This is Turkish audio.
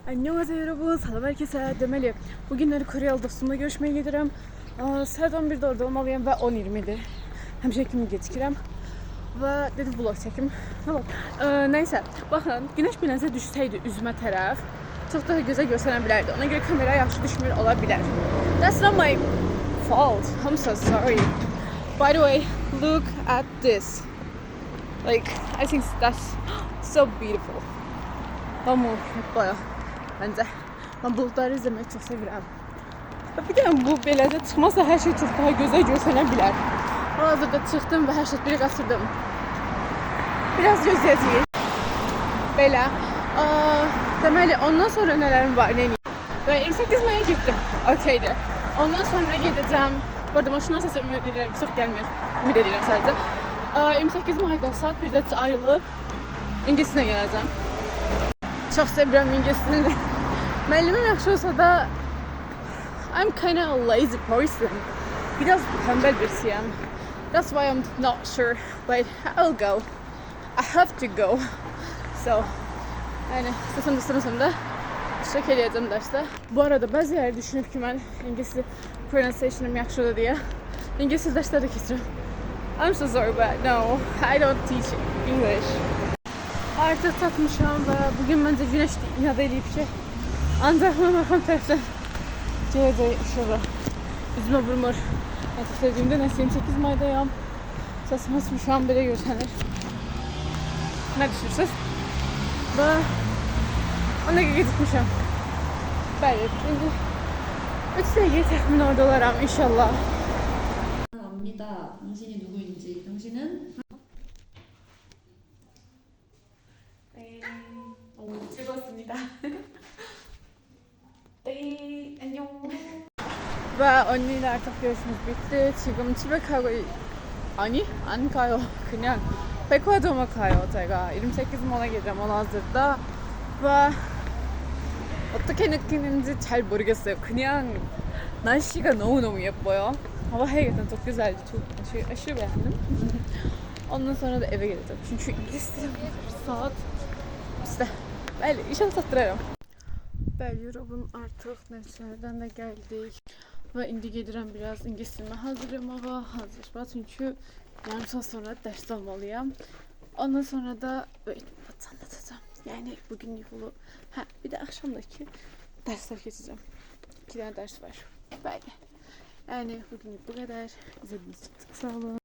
Annyeonghaseyo yarabbim, salam herkese. Demeli, bugünleri Koreli dostumla görüşmeye gidiyorum. Saat 11'de orada olmalıyım ve 10:20'dir. Həmişəkimi gecikirəm və dedim vlog çəkim. Neyse, baxın, günəş bilənsə düşsəydi üzümə tərəf, çox daha gözəl göstərə bilərdi. Ona görə kamera yaxşı düşmür ola bilər. That's not my fault. I'm so sorry. By the way, look at this. Like, I think that's so beautiful. Pamuk, bayağı. Bence. Ben bulutları izlemeyi çok seviyorum. Bir de bu beləcə çıxmazsa her şey çok daha gözəl görsənə bilər. Hazırda çıxdım və hər şey bir qaçırdım. Biraz gözləyəcəyik. Belə. Deməli, ondan sonra nələrim var, neyim? Və 28 May'a gittim. Okeydi. Ondan sonra gedəcəm. Bu arada maşından səsi ümid edirəm, çox gəlmir. Ümid edirəm sadəcə. 28 May'da saat 1'də ayrılıb İngilizcə gələcəm. Çok seviyorum İngilizcəni. Müəllimim yaxşı olsa da I'm kind of a lazy person. Biraz tembel birisiyim. That's why I'm not sure, but I'll go. I have to go. So, yani sınıfım da iştirak edəcəm dərsdə. Bu arada bəzi yerlər düşünüb ki, mən İngilis pronunciation'ım yaxşıdır deyə İngilis dərsləri də keçirəm. I'm so sorry, but no, I don't teach English. Artık tatmışam ve bugün bence güneş inat eləyib ki, ancaq mən baxam tərəfdən gələcək işığı üzümə vurmur. Artıq sevdiyimdə nəsə 28 May'dayam. Səsimi açmışam, belə görsənir. Nə düşünürsünüz? Və 10 dəqiqə gecikmişəm. Bəli, indi 3 dəqiqə təxmin orada olaram inşallah. 압니다. 당신이 누구인지. 당신은 즐거웠습니다. 네, 안녕. Ve onunla artık görüşümüz bitti. 지금 집에 가고 아니 안 가요. 그냥 백화점에 가요. 제가 28 May'a gideceğim hazırda ve 어떻게 느끼는지 잘 모르겠어요. 그냥 날씨가 너무너무 예뻐요. Hava hakikaten çok güzeldi. Çok aşırı beğendim. Ondan sonra da eve geleceğim. Çünkü İngilizce saat işte. Bəli, inşallah tatdırarım. Bəli, Eurobun artıq nəticələrdən də gəldik. Və indi gedirəm biraz İngiliscəmə hazırlamağa, hazırlaşmağa. Çünki yarım saat sonra dərs almalıyam. Ondan sonra da anlatacağım. Yani bugün yolu. Bir de akşamdaki dersler geçeceğim. 2 tane ders var. Bəli. Yani bugün bu kadar. İzlediğiniz için çok sağ olun.